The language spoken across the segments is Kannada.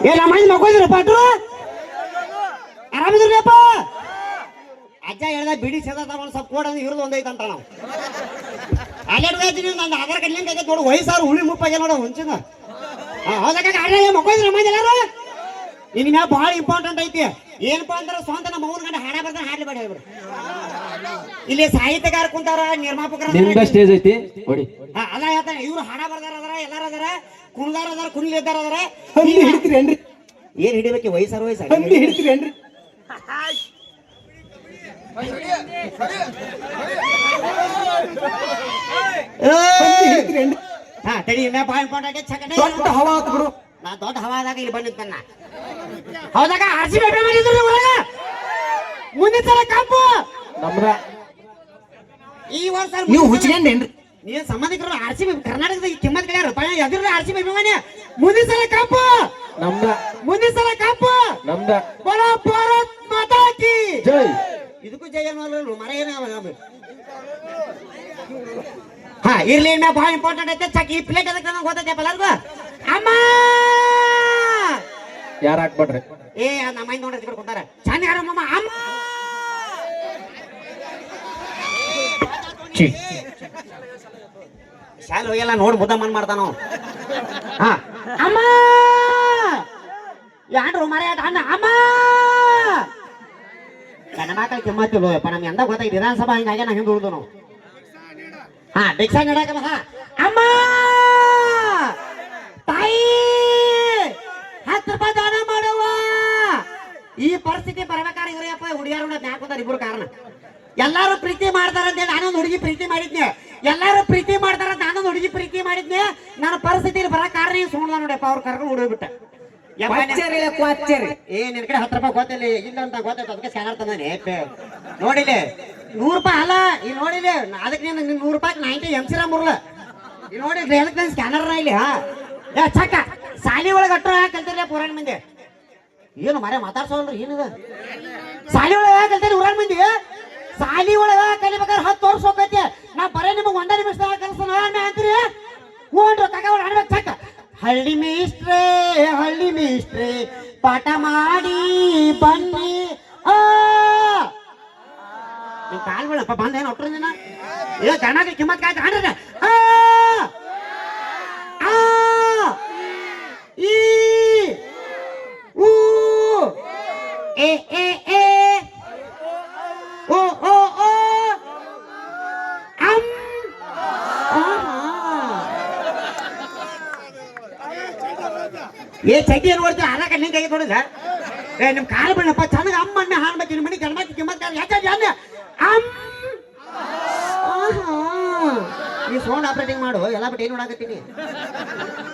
ಏ ನಮ್ಮ ಮನೆ ಮಕ್ಕೋದ್ರಪ್ಪ ಅಟ್ರು ಆರಾಮಿದ್ರಪ್ಪ ಅಜ್ಜ ಹೇಳ್ದ ಬಿಡಿ ಸೇದ ಒಂದು ಸ್ವಲ್ಪ ಕೊಡೋದು ಇರೋದು ಒಂದೈತೆ ಅಂತ ನಾವು ಅಲ್ಲೆಡ್ತೀನಿ ನನ್ನ ಆಧಾರ್ ಕಾರ್ಡ್ ಲಿಂಕ್ ಆಗೈತೆ ನೋಡು ವಯಸ್ಸಾರು ಹುಳಿ ಮುಪ್ಪಾಗೆ ನೋಡು ಹುಂಚಿನ ಹೌದಾಗ ಮಕ್ಕೋದ್ರಿ ನಮ್ಮ ಎಲ್ಲಾರು ಇನ್ ಮ್ಯಾಲ ಭಾಳ ಇಂಪಾರ್ಟೆಂಟ್ ಐತಿ ಏನಪ್ಪಾ ಅಂದ್ರೆ ಸ್ವಂತ ನಮ್ಮ ಅವ್ನ ಗಂಡ ಹಾಡ ಬರ್ತಾನೆ ಹಾಡ್ಲಿ ಬೇಡ ಹೇಳ್ಬಿಡು ಇಲ್ಲಿ ಸಾಹಿತ್ಯಗಾರ ಕುಂತಾರ ನಿರ್ಮಾಪಕರ ಸ್ಟೇಜ್ ಐತಿ ಅದ ಹೇಳ್ತಾನೆ ಇವ್ರು ಹಾಡ ಬರ್ದಾರ ಅದಾರ ಎಲ್ಲಾರ ಅದಾರ ಕುಣಿದಾರ ಅದಾರ ಕುಣಿಲಿದ್ದಾರ ಅದಾರ ಹಿಡಿತೀರೇನ್ರಿ ಏನ್ ಹಿಡಿಬೇಕು ವಯಸ್ಸಾರ ವಯಸ್ಸಾಗ ಹಿಡಿತೀರೇನ್ರಿ ಹಾ ತಡಿ ಭಾಳ ಇಂಪಾರ್ಟೆಂಟ್ ದೊಡ್ಡ ಹವಾ ಆತು ಬಿಡು ನಾ ದೊಡ್ಡ ಹವಾದಾಗ ಇಲ್ಲಿ ಬಂದಿದ್ದನ್ನ ಹೌದಾಗ ಆರ್ಸಿ ಬೇಟೆ ಮಾಡಿದ್ರು ಒಳಗ ಮುಂದಿನ ಸಲ ಕಪ್ಪು ನಮ್ರ ಈ ವರ್ಷ ನೀವು ಹುಚ್ಚಿಗೆಂಡೇನ್ರಿ ನೀವು ಸಂಬಂಧಿಕರು ಆರ್ಸಿ ಕರ್ನಾಟಕದ ಕಿಮ್ಮತ್ ಕಡೆ ಎದುರು ಆರ್ಸಿ ಬೇಟೆ ಮುಂದಿನ ಸಲ ಕಪ್ಪು ನಮ್ದ ಮುಂದಿನ ಸಲ ಕಪ್ಪು ನಮ್ದ ಬಡ ಭಾರತ್ ಮಾತಾ ಕಿ ಜೈ ಇದಕ್ಕೂ ಜೈ ಅನ್ನೋಲ್ಲ ಮರ ಏನ ಹಾ ಇರ್ಲಿ ನಾ ಭಾಳ ಇಂಪಾರ್ಟೆಂಟ್ ಐತೆ ಚಕ್ ಈ ಪ್ಲೇಟ್ ಅದಕ್ಕೆ ನಂಗೆ ಗೊತ್ತೈತೆ ಎಲ್ಲರಿಗೂ ಅಮ್ಮ ಯಾರು ಹಾಕ್ಬೇಡ್ರಿ ಏ ನಮ್ಮ ಮೈಂಡ್ ನೋಡ್ರಿ ಕೊಡ್ತಾರ ಚಂದ ಯಾರಮ್ಮ ಅಮ್ಮ ಶಾಲೆ ಹೋಗಿಲ್ಲ ನೋಡಿ ಮುದ್ದ ಮನ್ ಮಾಡ್ತಾನ ಹಾ ಅಮ್ಮ ಯಾರು ಮರ ಅಣ್ಣ ಅಮ್ಮ ನನ್ನ ಮಕ್ಕಳ ಕಿಮ್ಮತ್ತಿಲ್ಲಪ್ಪ ನಮ್ಗೆ ಎಂದ ಗೊತ್ತಾಯ್ತು ವಿಧಾನಸಭಾ ಹಿಂಗಾಗಿ ನಾ ಹಿಂದೆ ಉಳಿದು ನಾವು ಹಾ ಭಿಕ್ಷಾ ನೀಡಕಲ್ಲ ಹಾ ಅಮ್ಮ ತಾಯಿ 10 ರೂಪಾಯಿ ದಾನ ಮಾಡುವ ಈ ಪರಿಸ್ಥಿತಿ ಬರ್ಬೇಕಾದ್ರೆ ಇವ್ರಪ್ಪ ಹುಡುಗಿಯರು ಜ್ಞಾಪಕದಾರ ಇಬ್ರು ಕಾರಣ ಎಲ್ಲಾರು ಪ್ರೀತಿ ಮಾಡ್ತಾರ ಅಂತೇಳಿ ನಾನೊಂದು ಹುಡುಗಿ ಪ್ರೀತಿ ಮಾಡಿದ್ನೆ ಎಲ್ಲಾರು ಪ್ರೀತಿ ಮಾಡ್ತಾರ ನಾನೊಂದು ಹುಡುಗಿ ಪ್ರೀತಿ ಮಾಡಿದ್ನೆ ನನ್ನ ಪರಿಸ್ಥಿತಿಯಲ್ಲಿ ಬರ ಕಾರಣ ನೀವು ಸುಣ್ಣ ನೋಡಪ್ಪ ಅವ್ರ ಕರ್ಕೊಂಡು ಹುಡುಗ್ಬಿಟ್ಟ ಏ ನಿನ್ ಕಡೆ 10 ರೂಪಾಯಿ ಗೊತ್ತಿಲ್ಲ ಇಲ್ಲ ಅಂತ ಗೊತ್ತಾಯ್ತು ಅದಕ್ಕೆ ಸ್ಕ್ಯಾನರ್ ತಂದಾನೆ ನೋಡಿಲೆ 100 ರೂಪಾಯಿ ಅಲ್ಲ ಈ ನೋಡಿಲೆ ಅದಕ್ಕೆ ನೀನು 100 ರೂಪಾಯಿ 90 ಎಂಸಿರ ಮುರ್ಲ ಈ ನೋಡಿ ಹೇಳಕ್ ನನ್ ಸ್ಕ್ಯಾನರ್ನ ಇಲ್ಲಿ ಹಾ ಚಕ್ಕ ಸಾಲಿ ಒಳಗೆ ಅಟ್ರ ಕಲ್ತಿರ್ಲ ಪುರಾಣ ಮಂದಿ ಏನು ಮರೆ ಮಾತಾಡ್ಸೋಲ್ರಿ ಏನದ ಸಾಲಿ ಒಳಗ ಕಲ್ತಾರ ಊರಾಣ ಮಂದಿ ಸಾಲಿ ಒಳಗ ಕಲಿಬೇಕಾದ್ರೆ 10 ವರ್ಷ ಹೋಗೈತೆ ನಾ ಬರೇ ನಿಮಗೆ 1 ನಿಮಿಷದಾಗ ಕಲ್ಸನ ಅಂತೀರಿ ಹ್ಞೂ ತಗೊಂಡು ಆಡ್ಬೇಕು ಚಕ್ಕ ಹಳ್ಳಿ ಮೇಷ್ಟ್ರೆ ಪಾಠ ಮಾಡಿ ಬನ್ನಿ ನೀವು ಕಾಲ್ ಬಿಡಪ್ಪ ಬಂದ ಏನು ಒಟ್ಟರು ದಿನ ಏ ಗಣಕ್ಕೆ ಕಿಮ್ಮತ್ ಕಾಯ್ತು ಹಾಡ್ರಿ ಈ ಊ ಎ ಎ ಎ ಓ ಓ ಓ ಅಂ ಏ ಚಡ್ಡಿ ಏನು ನೋಡ್ತೀವಿ ಆರಾಕ ನಿಂಗೆ ಕೈ ನೋಡಿದ ಏ ನಿಮ್ಮ ಕಾಲು ಬಿಡಪ್ಪ ಚೆನ್ನಾಗಿ ಅಮ್ಮ ಅಣ್ಣ ಹಾಡ್ಬೇಕು ನಿಮ್ಮ ಮನೆ ಗಣಮಕ್ಕೆ ಕಿಮ್ಮತ್ ಯಾಕೆ ಅನ್ನ ಅಮ್ ನೀವು ಸೌಂಡ್ ಆಪರೇಟಿಂಗ್ ಮಾಡು ಎಲ್ಲ ಬಿಟ್ಟು ಏನು ನೋಡಾಕತ್ತೀನಿ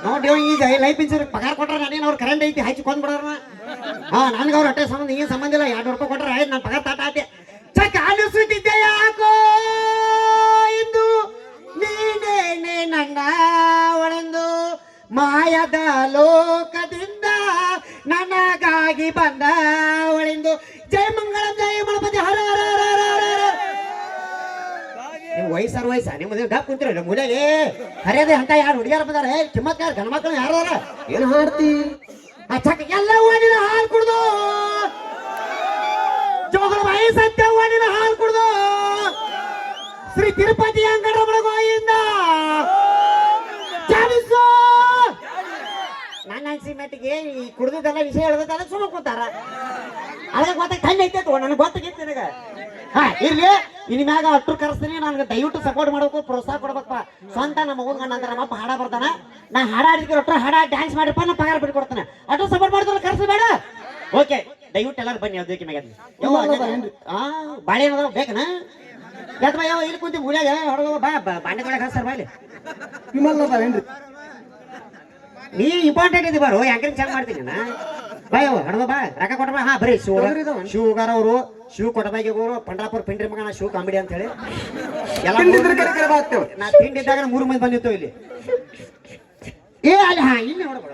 ನೋಡಿ ಈಗ ಲೈಫ್ ಇನ್ಶೂರೆನ್ಸ್ ಪಗಾರ ಕೊಟ್ರೆ ನಾನೇನು ಅವ್ರು ಕರೆಂಟ್ ಐತಿ ಹಚ್ಚಿ ಕೊಂದ್ ಬಿಡೋಣ ಹಾ ನನಗೆ ಅವ್ರು ಅಟ್ಟೆ ಸಂಬಂಧ ಏನು ಸಂಬಂಧ ಇಲ್ಲ 200 ರೂಪಾಯಿ ಕೊಟ್ರೆ ಆಯ್ತು ನಾನು ಪಗಾರ ತಾಟ ಆಯ್ತೆ ಚಕ್ಕ ಅನಿಸುತ್ತಿದ್ದೆ ಯಾಕೋ ಇಂದು ನೀನೇನೆ ನನ್ನ ಒಳಂದು ಮಾಯದ ಲೋಕದಿಂದ ನನಗಾಗಿ ಬಂದ ಒಳಿಂದು ಜಯ ಮಂಗಳಂ ಜಯ ಗಣಪತಿ ಹರ ಹರ ಹರ ಹರ ಹರ ನೀವು ವಯಸ್ಸಾರ ವಯಸ್ಸ ನಿಮ್ಮ ಡಾಕ್ ಕುಂತೀರ ಮುಲೆಗೆ ಹರಿಯದೆ ಅಂತ ಯಾರು ಹುಡುಗಿಯರ ಬಂದಾರ ಕಿಮ್ಮತ್ಕಾರ ಗಣಮಕ್ಕಳು ಯಾರು ಏನು ಹಾಡ್ತಿ ಚಕ್ಕ ಎಲ್ಲ ಓಣಿನ ಹಾಲು ಕುಡ್ದು ಜೋಗಳ ವಯಸ್ಸಂತ ಓಣಿನ ಹಾಲು ಕುಡ್ದು ಶ್ರೀ ತಿರುಪತಿ ಅಂಗಡರಮಣ ಗೋಯಿಂದ ಜಾನಿಸು ನನ್ನ ಅನ್ಸಿಮೆಟ್ಟಿಗೆ ಈ ಕುಡ್ದದೆಲ್ಲ ವಿಷಯ ಹೇಳ್ದಲ್ಲ ಸುಮ್ಮ ಕೂತಾರ ಅದಕ್ಕೆ ಗೊತ್ತಾಗ ಕಣ್ಣು ಐತೆ ನನಗೆ ಗೊತ್ತಾಗಿತ್ತು ನನಗೆ ಹಾ ಇರ್ಲಿ ಇನ್ ಮ್ಯಾಗ ಅಟ್ರು ಕರೆಸ್ತೀನಿ ನನಗೆ ದಯವಿಟ್ಟು ಸಪೋರ್ಟ್ ಮಾಡ್ಬೇಕು ಪ್ರೋತ್ಸಾಹ ಕೊಡ್ಬೇಕಪ್ಪ ಸ್ವಂತ ನಮ್ಮ ಮಗನ ಗಂಡ ಅಂತ ನಮ್ಮಪ್ಪ ಹಾಡ ಬರ್ತಾನ ನಾ ಹಾಡ ಆಡಿದ್ರೆ ಒಟ್ಟರು ಹಾಡ ಡ್ಯಾನ್ಸ್ ಮಾಡಿಪ್ಪ ನಾ ಪಗಾರ ಬಿಟ್ಟು ಕೊಡ್ತಾನೆ ಅಟ್ರು ಸಪೋರ್ಟ್ ಮಾಡಿದ್ರೆ ಕರ್ಸಬೇಡ ಓಕೆ ದಯವಿಟ್ಟು ಎಲ್ಲರೂ ಬನ್ನಿ ಅದಕ್ಕೆ ಮ್ಯಾಗ ಬಾಳೆ ಏನದ ಬೇಕನಾ ಯಾಕ ಯಾವ ಇಲ್ಲಿ ಕುಂತಿ ಮೂಲ್ಯಾಗ ಹೊರಗ ಬಾ ಬಾಂಡೆಗಳ ಕಳ್ಸಾರ ಬಾಯ್ಲಿ ನೀ ಇಂಪಾರ್ಟೆಂಟ್ ಇದೆ ಬಾರು ಯಾಂಕರಿಂಗ್ ಚೆನ್ನಾಗಿ ಮಾಡ್ತೀನಿ ನಾ ಬಾಯ್ ಹಣದ ಬಾ ರೊಕ್ಕ ಕೊಟ್ಟ ಬಾ ಹಾ ಬರೀ ಶಿವಗಾರ ಅವರು ಶಿವ ಕೊಟ್ಟಬಾಗಿ ಅವರು ಪಂಡ್ರಾಪುರ ಪಿಂಡ್ರಿ ಮಗ ನಾ ಶಿವ ಕಾಮಿಡಿ ಅಂತ ಹೇಳಿ ನಾ ತಿಂಡಿದ್ದಾಗ 3 ಮಂದಿ ಬಂದಿತ್ತು ಇಲ್ಲಿ ಏ ಅಲ್ಲಿ ಹಾ ಇಲ್ಲಿ ನೋಡ್ಬೇಡ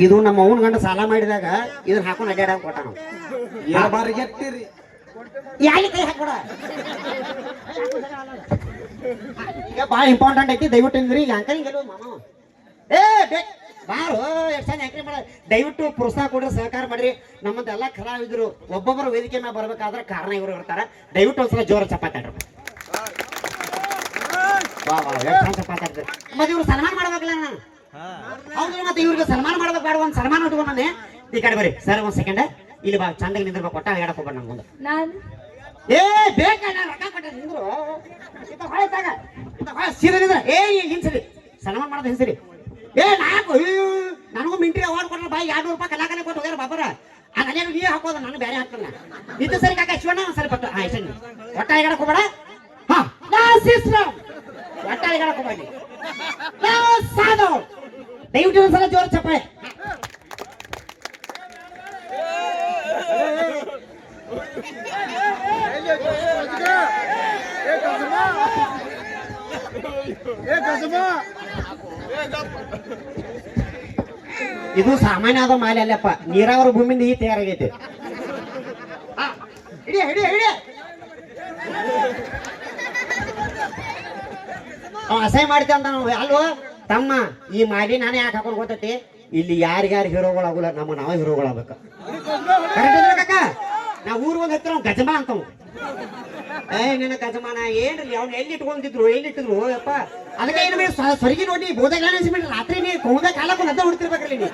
ಇದು ನಮ್ಮ ಅವನ ಗಂಡ ಸಾಲ ಮಾಡಿದಾಗ ಇದನ್ನ ಹಾಕೊಂಡು ಅಡ್ಡಾಡ ಕೊಟ್ಟ ನಾವು ಯಾಕೆ ಕೈ ಹಾಕೊಡ ಈಗ ಭಾಳ ಇಂಪಾರ್ಟೆಂಟ್ ಐತಿ ದಯವಿಟ್ಟು ಹಿಂಗ್ರಿ ಈಗ ಅಂಕರಿಂಗ್ ಗೆಲುವು ಮಾಮ ಏ ಬಾರು ಎಷ್ಟು ಚಂದ ಆ್ಯಕ್ಟಿಂಗ್ ಮಾಡ ದಯವಿಟ್ಟು ಪ್ರೋತ್ಸಾಹ ಕೊಡ್ರಿ ಸಹಕಾರ ಮಾಡ್ರಿ ನಮ್ಮಂತ ಎಲ್ಲ ಕಲಾವಿದರು ಒಬ್ಬೊಬ್ಬರು ವೇದಿಕೆ ಮೇಲೆ ಬರ್ಬೇಕಾದ್ರೆ ಕಾರಣ ಇವರು ಇರ್ತಾರೆ ದಯವಿಟ್ಟು ಒಂದ್ಸಲ ಜೋರ ಚಪಾತಾಡ್ರಿ ವಾ ವಾ ಎಷ್ಟು ಚಂದ ಚಪಾತಾಡ್ರಿ ಮತ್ತೆ ಇವ್ರು ಸನ್ಮಾನ ಮಾಡ್ಬೇಕಲ್ಲ ನಾನು ಹೌದು ಮತ್ತೆ ಇವ್ರಿಗೆ ಸನ್ಮಾನ ಮಾಡ್ಬೇಕು ಬೇಡ ಒಂದು ಸನ್ಮಾನ ಇಟ್ಕೊಂಡೆ ಈ ಕಡೆ ಬರ್ರಿ ಸರ್ ಒಂದ್ ಸೆಕೆಂಡ್ ಇಲ್ಲಿ ಬಾ ಚಂದಾಗಿ ನಿಂದಿರ್ಬೇಕು ಕೊಟ್ಟ ಹೇಳಕ್ ಹೋಗ್ಬೇಡ ನನ್ ಮುಂದೆ ಏ ಬೇಕ ನಾನು ರೊಕ್ಕ ಕೊಟ್ಟೆ ನಿಂದ್ರು ಇತ್ತ ಹೊಳೆತಾಗ ಸೀರೆ ನಿಂದ್ರ ಏ ಹಿಂಸರಿ ಸನ್ಮಾನ ಮಾಡೋದು ಹಿಂಸರಿ ಏ ನಾಲ್ಕು ನನಗೂ ಮಿಂಟ್ರಿ ಅವಾರ್ಡ್ ಕೊಟ್ಟ ಬಾಯಿ 200 ರೂಪಾಯಿ ಕಲಾಕಲೆ ಕೊಟ್ಟು ಹೋಗ್ಯಾರ ಬಾಬರ ಆ ಕಲ್ಯಾಣ ನೀ ಹಾಕೋದು ನಾನು ಬೇರೆ ಹಾಕ್ತಾನ ಇದು ಸರಿ ಕಾಕ ಶಿವಣ್ಣ ಒಂದ್ ಸರಿ ಪಟ್ಟು ಇಷ್ಟ ಒಟ್ಟ ಹೇಳಕ್ ಹೋಗ್ಬೇಡ ಹಾ ಒಟ್ಟ ಹೇಳಕ್ ಹೋಗ್ಬೇಡಿ ಸಾಧು ದಯವಿಟ್ಟು ಒಂದ್ಸಲ ಜೋರ ಚಪ್ಪಾಳೆ ಇದು ಸಾಮಾನ್ಯ ಆದ ಮಾಲೆ ಅಲ್ಲಪ್ಪ ನೀರಾವರಿ ಭೂಮಿಯಿಂದ ಈ ತಯಾರಾಗೈತಿ ಹಿಡಿಯ ಹಿಡಿಯ ಹಿಡಿಯ ಅಸಹ್ಯ ಮಾಡ್ತೀವಿ ಅಂತ ನಾವು ಅಲ್ವೋ ತಮ್ಮ ಈ ಮಾಡಿ ನಾನೇ ಯಾಕೆ ಹಾಕೊಂಡು ಗೊತ್ತೈತಿ ಇಲ್ಲಿ ಯಾರಿಗಾರು ಹೀರೋಗಳಾಗಲ್ಲ ನಮ್ಮ ನಾವೇ ಹೀರೋಗಳಾಗಬೇಕು ಕರೆಕ್ಟ್ ನಾವು ಊರಿಗೆ ಒಂದು ಹತ್ತಿರ ಗಜಮಾ ಅಂತವ್ ಏ ನಿನ್ನ ಗಜಮಾನ ಏನ್ರಿ ಅವ್ನು ಎಲ್ಲಿ ಇಟ್ಟಿದ್ರು ಯಪ್ಪ ಅದಕ್ಕೆ ಏನು ಸ್ವರ್ಗಿ ನೋಡಿ ಬೋದಾಗ ರಾತ್ರಿ ನೀ ಕೌದ ಕಾಲಕ್ಕೆ ಅದ ಹೊಡ್ತಿರ್ಬೇಕ್ರಿ ನೀ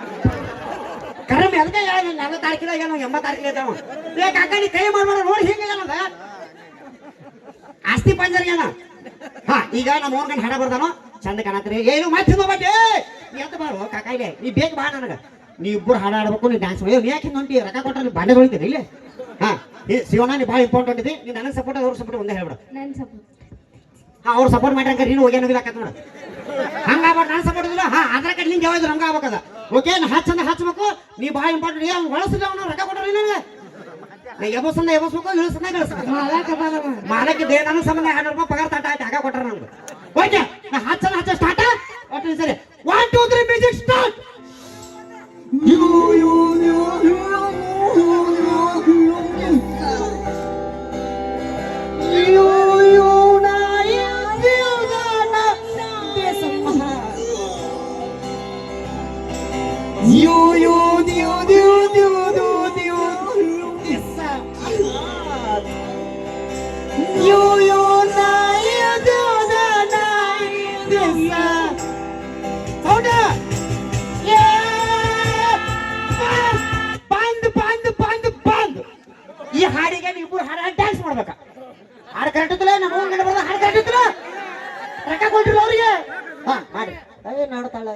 ಕರಮ್ ಅದಕ್ಕೆ 40 ತಾರೀಕಿದಾಗ ಏನೋ 80 ತಾರೀಕಿಗೆ ಇದ್ದಾವ ಏ ಕಾಕ ನೀ ಕೈ ಮಾಡ್ಬೇಡ ನೋಡಿ ಹಿಂಗೆ ಏನದ ಆಸ್ತಿ ಪಂಜರ್ಗೆ ಏನ ಹಾ ಈಗ ನಮ್ಮ ಓನ್ ಗಂಡ ಹಾಡ ಬರ್ದಾನೋ ಚಂದ ಕಾಣತ್ರಿ ಏನು ಮಾತಿನ ಬಟ್ಟೆ ನೀ ಅಂತ ಬಾರು ಕಾಕ ಇದೆ ನೀ ಬೇಗ ಬಾ ನನಗ ನೀ ಇಬ್ಬರು ಹಾಡ ಆಡ್ಬೇಕು ನೀ ಡ್ಯಾನ್ಸ್ ಮಾಡಿ ನೀ ಯಾಕೆ ಹೊಂಟಿ ರೊಕ್ಕ ಕೊಟ್ರೆ ನೀ ಬಾಂಡೆ ತೊಳಿತೀರಿ ಇಲ್ಲಿ ಹಾ ಈ ಶಿವಣ್ಣ ನೀ ಭಾಳ ಇಂಪಾರ್ಟೆಂಟ್ ಇದೆ ನೀ ನನಗೆ ಸಪೋರ್ಟ್ ಅವ್ರ ಸಪೋರ್ಟ್ ಒಂದೇ ಹೇಳ್ಬಿಡ ಹಾ ಅವ್ರು ಸಪೋರ್ಟ್ ಮಾಡ್ರಂಗ ನೀನು ಹೋಗ್ಯಾನ ಹಾಕತ್ ನೋಡ ಹಂಗಾಗ್ಬಾರ್ದು ನಾನು ಸಪೋರ್ಟ್ ಇಲ್ಲ ಹಾ ಆಧಾರ್ ಕಾರ್ಡ್ ನಿಂಗೆ ಯಾವ್ದು ಹಂಗ ಆಗ್ಬೇಕದ ಓಕೆ ಚಂದ ಹಚ್ಬೇಕು ನೀ ಭಾಳ ಇಂಪಾರ್ಟೆಂಟ್ ಅವ್ನು ಬಳಸಿಲ್ಲ ಅವನು ರೊಕ್ಕ ಕೊಟ್ಟರೆ ನನಗೆ ನಾ ಎಬಸಂದ ಎಬಸ್ಬೇಕು ಇಳಿಸಂದ ಇಳಿಸ್ಬೇಕು ಮಾಲಕ್ಕೆ ನನ್ನ ಸಂಬಂಧ 200 ರೂಪಾಯಿ ಪಗಾರ ತಾಟ ಆಯ್ತು ಹಾಕ ಕೊಟ್ರ ನಮ್ಗೆ ಓಕೆ ನಾ ಹಚ್ಚ ಸ್ಟಾರ್ಟ್ ಒಟ್ಟು ಸರಿ 1 2 3 ಮ್ಯೂಸಿಕ್ ಸ್ಟಾರ್ಟ್ ಈ ಹಾಡಿಗೆ ನೀವು ಹಾಡ ಡ್ಯಾನ್ಸ್ ಮಾಡ್ಬೇಕ ಹಾಡು ಕರೆಕ್ಟ್ ಇತ್ತಲ್ಲ ನಮ್ಮ ಗಂಡ ಬರ್ದ ಹಾಡು ಕರೆಕ್ಟ್ ಇತ್ತಲ್ಲ ರೊಕ್ಕ ಕೊಟ್ಟಿಲ್ಲ ಅವ್ರಿಗೆ ಹಾ ಮಾಡಿ ಏ ನೋಡ್ತಾಳ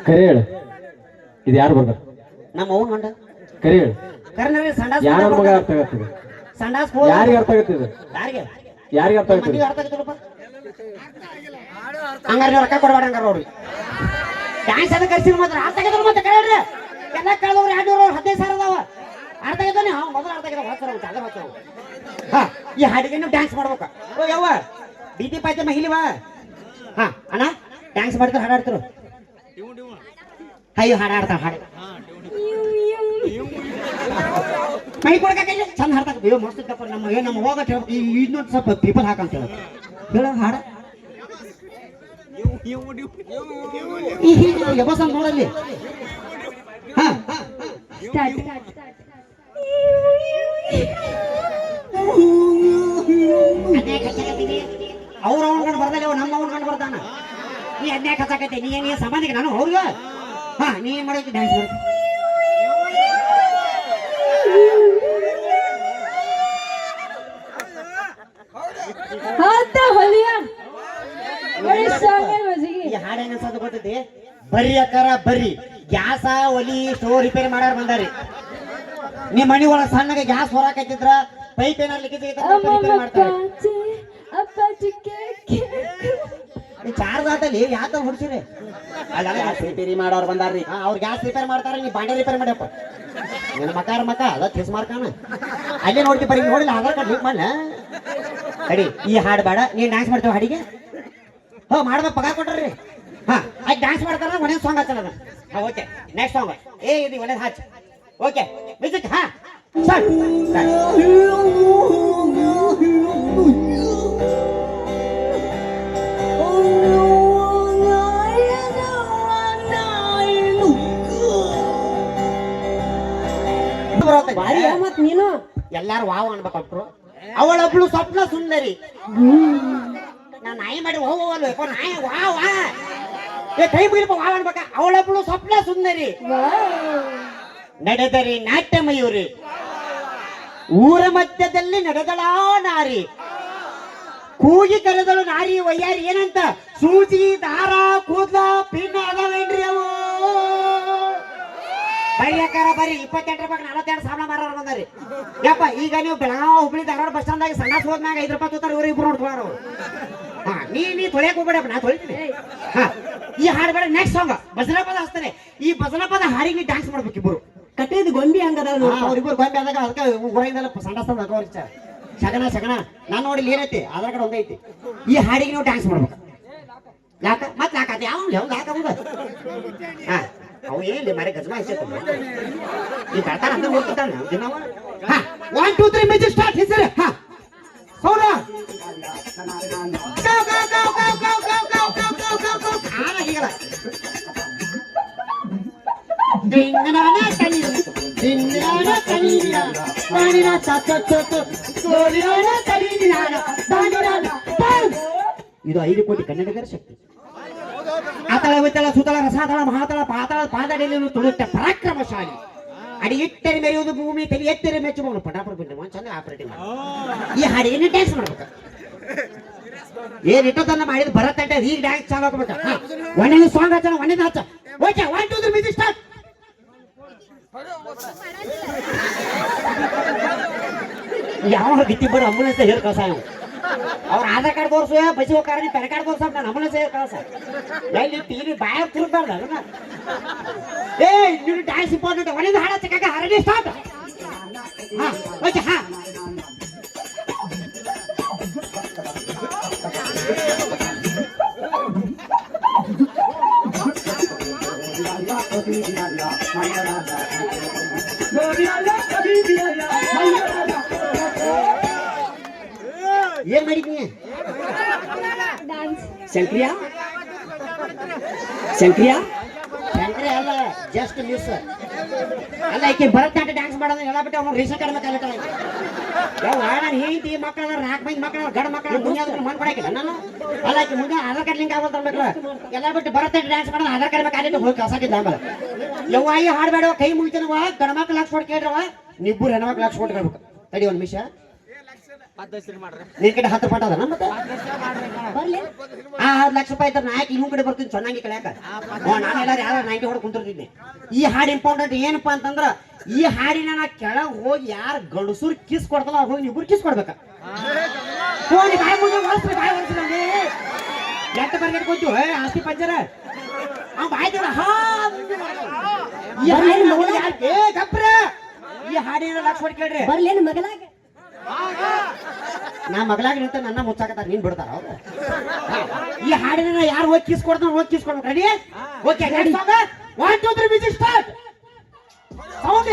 ಕರೆ ಹೇಳು ಇದು ಯಾರು ಬರ್ತಾರ ನಮ್ಮ ಅವ್ನ ಗಂಡ ಕರೆ ಹೇಳು ಕರ್ನಾಟಕ ಸಂಡಾಸ್ ಯಾರ ಮಗ ಅರ್ಥ ಆಗತ್ತಿದೆ ಸಂಡಾಸ್ ಯಾರಿಗೆ ಅರ್ಥ ಆಗತ್ತಿದೆ ಯಾರಿಗೆ ಅರ್ಥ ಆಗತ್ತಿದೆ ಅರ್ಥ ಆಗತ್ತಿಲ್ಲಪ್ಪ ಹಂಗಾರೆ ರೊಕ್ಕ ಕೊಡಬೇಡ ಹಂಗಾರ ಅವ್ರಿಗೆ ಡ್ಯಾನ್ಸ್ ಅದ ಕರ್ಸಿ ಮಾತ್ರ ಅರ್ಥ ಆಗಿದ್ರು ಮತ್ತೆ ಕರೆ ಹೇಳ್ರಿ ಎಲ್ಲ ಕಳೆದವ್ರು 200 15,000 ಅದಾವ ಅರ್ಥ ಆಗಿದ್ದಾನೆ ಹಾ ಮೊದಲು ಅರ್ಥ ಆಗಿದ್ದಾವೆ ಹೊಸ ಹಾ ಈ ಹಾಡಿಗೆ ನೀವು ಡ್ಯಾನ್ಸ್ ಮಾಡ್ಬೇಕ ಓ ಯವ್ವ ಬೀದಿ ಪಾಯ್ತೆ ಮಹಿಳಿವಾ ಹಾ ಅಣ್ಣ ಡ್ಯಾನ್ಸ್ ಮಾಡ್ತಾರೆ ಹಾಡಾಡ್ತಿರು ಅಯ್ಯೋ ಹಾಡಾಡ್ತಾವ ಹಾಡು ಮೈ ಕೊಡಕೈಲಿ ಚಂದ ಹಾಡ್ತಾಕ ಅಯ್ಯೋ ಮಸ್ತ್ ಇದ್ದಪ್ಪ ನಮ್ಮ ಹೋಗಟ್ ಇನ್ನೊಂದು ಸ್ವಲ್ಪ ಪೀಪಲ್ ಹಾಕಂತ ಹೇಳ ಹಾಡ ಯಬಸ ನೋಡಲ್ಲಿ ಹಾ ಅವ್ರ ಅವನ್ ಕಂಡು ಬರ್ದಲ್ಲ ನಮ್ಮ ಅವನ್ ಕಂಡು ಬರ್ತಾನ ನೀ ಅದ್ನ್ಯಾಕ ಹಚ್ಚಾಕೈತೆ ನೀ ಸಂಬಂಧಿಕ ನಾನು ಅವ್ರಿಗೆ ಹಾ ನೀ ಏನ್ ಮಾಡೈತಿ ಡ್ಯಾನ್ಸ್ ಮಾಡಿ ಈ ಹಾಡು ಹೆಂಗ ಅನ್ಸೋದು ಗೊತ್ತೈತಿ ಬರ್ರಿ ಅಕ್ಕಾರ ಬರ್ರಿ ಗ್ಯಾಸ ಒಲಿ ಸ್ಟೋವ್ ರಿಪೇರಿ ಮಾಡಾರ ಬಂದಾರಿ ನಿಮ್ ಮನಿ ಒಳಗ ಸಣ್ಣಗೆ ಗ್ಯಾಸ್ ಹೊರಾಕೈತಿದ್ರ ಪೈಪ್ ಏನಾರು ರಿಪೇರಿ ಮಾಡ್ತಾರೆ ಚಾರ್ಜ್ ಆತಲ್ಲಿ ಯಾತ ಹೊಡ್ಸಿರಿ ರಿಪೇರಿ ಮಾಡೋರು ಬಂದಾರ್ರಿ ಅವ್ರ ಗ್ಯಾಸ್ ರಿಪೇರ್ ಮಾಡ್ತಾರ ನೀ ಬಾಂಡೆ ರಿಪೇರ್ ಮಾಡ್ಯಪ್ಪ ನನ್ನ ಮಕ್ಕ ಅದ ತಿಸ್ ಮಾರ್ಕಾನ ಅಲ್ಲೇ ನೋಡ್ತಿ ಬರೀ ನೋಡಿಲ್ಲ ಆಧಾರ್ ಕಾರ್ಡ್ ಲಿಂಕ್ ಮಾಡ್ಲ ಅಡಿ ಈ ಹಾಡು ಬೇಡ ನೀನ್ ಡ್ಯಾನ್ಸ್ ಮಾಡ್ತೇವ ಹಾಡಿಗೆ ಹೋ ಮಾಡ್ಬೇಕು ಪಗಾರ ಕೊಟ್ರಿ ಹಾ ಆಯ್ತು ಡ್ಯಾನ್ಸ್ ಮಾಡ್ತಾರ ಒಳ್ಳೆ ಸಾಂಗ್ ಹಚ್ಚಲ್ಲ ಹಾ ಓಕೆ ನೆಕ್ಸ್ಟ್ ಸಾಂಗ್ ಏ ಇದು ಒಳ್ಳೆ ಹಚ್ಚ ಓಕೆ ಮ್ಯೂಸಿಕ್ ಹಾ ಸ್ಟಾರ್ಟ್ ಬಾರಿ ಮತ್ ನೀನು ಎಲ್ಲಾರು ವಾವ್ ಅನ್ಬೇಕಟ್ರು. ಅವಳೊಬ್ಳು ಸ್ವಪ್ನ ಸುಂದರಿ. ನಾ ನಾಯಿ ಮಾಡಿ ಹೋಗಲ್ಲ ನಾಯಿ ವಾ ವಾ ಏ ಕೈ ಮುಗಿಲ್ಪ ವಾವ್ ಅನ್ಬೇಕ. ಅವಳೊಬ್ಳು ಸ್ವಪ್ನ ಸುಂದರಿ, ನಡೆದರಿ ನಾಟ್ಯ ಮಯೂರಿ, ಊರ ಮಧ್ಯದಲ್ಲಿ ನಡೆದಳಾ ನಾರಿ, ಕೂಗಿ ಕರೆದಳು ನಾರಿ ವಯ್ಯಾರಿ. ಏನಂತ? ಸೂಜಿ ದಾರ ಕೂದ್ಲ ಪಿನ್ನ ಅದಾವೇನ್ರಿ ಅವು? ಬರ್ಯಾಕಾರ ಬರ್ರಿ 28 ರೂಪಾಯಿ 42 ಸಾಮಾನ ಮಾರಾರ ಬಂದಾರಿ. ಯಪ್ಪ ಈಗ ನೀವು ಬೆಳಗಾವ್ ಹುಬ್ಳಿ ಧಾರವಾಡ ಬಸ್ ಸ್ಟಾಂಡ್ದಾಗ ಸಣ್ಣ ಹೋದ್ಮ್ಯಾಗ 5 ರೂಪಾಯಿ ತೋತಾರ, ಇವ್ರು ಇಬ್ರು ನೋಡ್ಕೊಳ್ಳಾರ. ಹಾ ನೀ ತೊಳೆಯಕ್ ಹೋಗ್ಬೇಡಪ್ಪ, ನಾ ತೊಳಿತೀನಿ. ಹಾ ಈ ಹಾಡು ಬೇಡ, ನೆಕ್ಸ್ಟ್ ಸಾಂಗ್ ಭಜನಾ ಪದ ಹಚ್ತಾನೆ. ಈ ಭಜನಾ ಪದ ಹಾಡಿಗೆ ಡ್ಯಾನ್ಸ್ ಮಾಡ್ಬೇಕು ಇಬ್ರು. ಕಟ್ಟಿದ ಗೊಂಬಿ ಹಂಗದ ಅವ್ರಿಬ್ರು ಗೊಂಬೆ ಆದಾಗ ಅದಕ್ಕೆ ಹೊರಗಿಂದೆಲ್ಲ ಸಣ್ಣ ಶಗನ ಶಗನ ನಾನು ನೋಡಿ ಏನೈತಿ ಅದ್ರ ಕಡೆ ಒಂದೈತಿ. ಈ ಹಾಡಿಗೆ ನೀವು ಡ್ಯಾನ್ಸ್ ಮಾಡ್ಬೇಕು. ಯಾಕ ಮತ್ತೆ ಯಾಕತ್ತೆ ಯಾವ ಯಾಕ ಹಾ ಅವು ಏನಿಲ್ಲ ಮರೆ ಗಜಮ ಹಚ್ಚೈತ ಈ ಬರ್ತಾನ ಅಂತ ಹೋಗ್ತಾನೆ ದಿನವ. ಹಾ 1 2 3 ಮ್ಯೂಸಿಕ್ ಸ್ಟಾರ್ಟ್. ಹೆಸರು ಹಾ ಸೌರ ಗೌ ಗೌ ಗೌ ಗೌ ಗೌ ಗೌ ಗೌ ಗೌ ಗೌ ಗೌ ಗೌ ಆನ ಹೀಗಲ್ಲ ದಿಂಗನಾನ ಕನಿ ದಿಂಗನಾನ ಕನಿನ ಪಾಣಿನ ತತ್ತತ್ತು ಸೋರಿನ ಕನಿನ ಪಾಣಿನ ಇದು 5 ಕೋಟಿ ಕನ್ನಡಿಗರ ಶಕ್ತಿ. ಆತಳ ವಿತಳ ಸುತಳ ರಸಾತಳ ಮಹಾತಳ ಪಾತಳ ಪಾದಡಿಯಲ್ಲಿ ತುಳುತ್ತ ಪರಾಕ್ರಮಶಾಲಿ, ಅಡಿ ಇಟ್ಟರೆ ಮೆರೆಯುವುದು ಭೂಮಿ, ತಲೆ ಎತ್ತರೆ ಮೆಚ್ಚುವವನು ಪಟಾಪಟ ಬಿಟ್ಟು ಚಂದ ಆಪರೇಟಿಂಗ್ ಮಾಡಿ. ಈ ಹಾಡಿಗೆ ಡ್ಯಾನ್ಸ್ ಮಾಡ್ಬೇಕು. ಏನ್ ಇಟ್ಟದನ್ನ ಮಾಡಿದ್ ಭರತಂಟೆ ಈಗ ಡ್ಯಾನ್ಸ್ ಚಾಲು ಹಾಕ್ಬೇಕ. ಒಂದೇ ಸಾಂಗ್ ಹಚ್ಚ ಒಂದೇ ಹಚ್ಚ. Okay 1 2 3 music start. ಯಾವ ಬಿತ್ತಿ ಬರೋ ಅಂಬುಲೆನ್ಸ್ ಹೇರ್ ಕಸ ಇವು. ಅವ್ರ ಆಧಾರ್ ಕಾರ್ಡ್ ತೋರ್ಸು, ಬಸಿ ಹೋಗ್ತಾರ, ಪ್ಯಾನ್ ಕಾರ್ಡ್ ತೋರ್ಸ, ನಾನು ಅಂಬುಲೆನ್ಸ್ ಹೇರ್ ಕಸ ಎಲ್ಲಿ ಟಿವಿ ಬಾಯಾಗ ತಿರುಗ್ಬಾರ್ದ ಅದನ್ನ. ಏ ನೀನು ಡ್ಯಾನ್ಸ್ ಇಂಪಾರ್ಟೆಂಟ್. ಒಂದೇ ಹಾಡ ಚಕ್ಕಾಗ ಹರಡಿ ಸ್ಟಾರ್ಟ್. ಹಾ ಓಕೆ ಹಾ ಏನ್ ಮಾಡಿದ್ನಿ? ಶಂಕ್ರಿಯಾ ಶಂಕ್ರಿಯಾ ಶಂಕರಿ ಅಲ್ಲ, ಜಸ್ಟ್ ಮಿಸ್ ಅಲ್ಲ. ಈಕೆ ಭರತನಾಟ್ಯ ಡ್ಯಾನ್ಸ್ ಮಾಡೋದು ಎಲ್ಲ ಬಿಟ್ಟು ಅವ್ನು ರೇಷನ್ ಕಾರ್ಡ್ ಬೇಕಾಗತ್ತ. ಯಾವ ನಾನು ಹೇಳ್ತಿ ಮಕ್ಕಳ 4 ಮಂದಿ ಮಕ್ಕಳ ಗಂಡ ಮಕ್ಕಳ ಮುಂಜಾನೆ ಮನ್ ಕೊಡಕಿಲ್ಲ ನಾನು. ಅಲ್ಲ ಈಕೆ ಮುಂದೆ ಆಧಾರ್ ಕಾರ್ಡ್ ಲಿಂಕ್ ಆಗೋದು ಅನ್ಬೇಕಲ್ಲ. ಎಲ್ಲ ಬಿಟ್ಟು ಭರತನಾಟ್ಯ ಡ್ಯಾನ್ಸ್ ಮಾಡೋದು ಆಧಾರ್ ಕಾರ್ಡ್ ಬೇಕಾಗಿತ್ತು ಹೋಗಿ ಕಸಾಕಿದ್ದ. ಆಮೇಲೆ ಯವ್ವ ಈ ಹಾಡ್ಬೇಡವ, ಕೈ ಮುಗಿತನವ, ಗಂಡ ಮಕ್ಳು ಲಕ್ಷ ಕೊಟ್ಟು ಕೇಳ್ರವ, ನಿಬ್ಬರು ಹೆಣ್ಮಕ್ಳು ಲಕ್ಷ ಕೊಟ್ಟು ಕೇಳ್ಬೇಕು. ತಡಿ ಒಂದು ನಿಮಿಷ. ನಿನ್ ಕಡೆ 10 ರೂಪಾಯಿ ಅದ ಮತ್ತೆ ಆ 10 ಲಕ್ಷ ರೂಪಾಯಿ ಇದ್ರೆ ನಾಯಕ ಇನ್ನೊಂದ್ ಕಡೆ ಬರ್ತೀನಿ ಚೆನ್ನಾಗಿ ಕಳ್ಯಾಕ. ನಾನು ಎಲ್ಲಾರು ಯಾರು 90 ಹೊಡೆ ಕುಂತಿರ್ತಿದ್ದೆ. ಈ ಹಾಡು ಇಂಪಾರ್ಟೆಂಟ್ ಏನಪ್ಪಾ ಅಂತಂದ್ರ, ಈ ಹಾಡಿನ ನಾ ಕೆಳಗ್ ಹೋಗಿ ಯಾರು ಗಂಡಸೂರ್ ಕಿಸ್ ಕೊಡ್ತಲ್ಲ ಅವ್ರು ಹೋಗಿ ಇಬ್ರು ಕಿಸ್ ಕೊಡ್ಬೇಕ. ಹೋಗಿ ಬಾಯಿ ಮುಂದೆ ಹೊಲ್ಸ್ರಿ, ಬಾಯಿ ಹೊಲ್ಸ್ರಿ ಎಟ್ಟ ಬರ್ಗೆಟ್ ಕೂತೀವಿ ಆಸ್ತಿ ಪಂಚರ ಅವ್ ಬಾಯಿ ಹಾ ಗಪ್ರ. ಈ ಹಾಡಿನ ಲಕ್ಷ ಹೊಡೆ ಕೇಳ್ರಿ ಬರ್ಲೇನು ಮಗಲಾಗ ನಾ ಮಗಳಾಗಿ ನಿಂತ ನನ್ನ ಮುಚ್ಚಾಕತ್ತಾರ, ನೀನ್ ಬಿಡ್ತಾರ ಅವ್ರು. ಈ ಹಾಡಿನ ಯಾರು ಹೋಗಿ ಕಿಸ್ ಕೊಡ್ತಾರ ಹೋಗಿ ಕಿಸ್ ಕೊಡ್ಬೇಕು. Ready okay 1 2 3 music start. Sound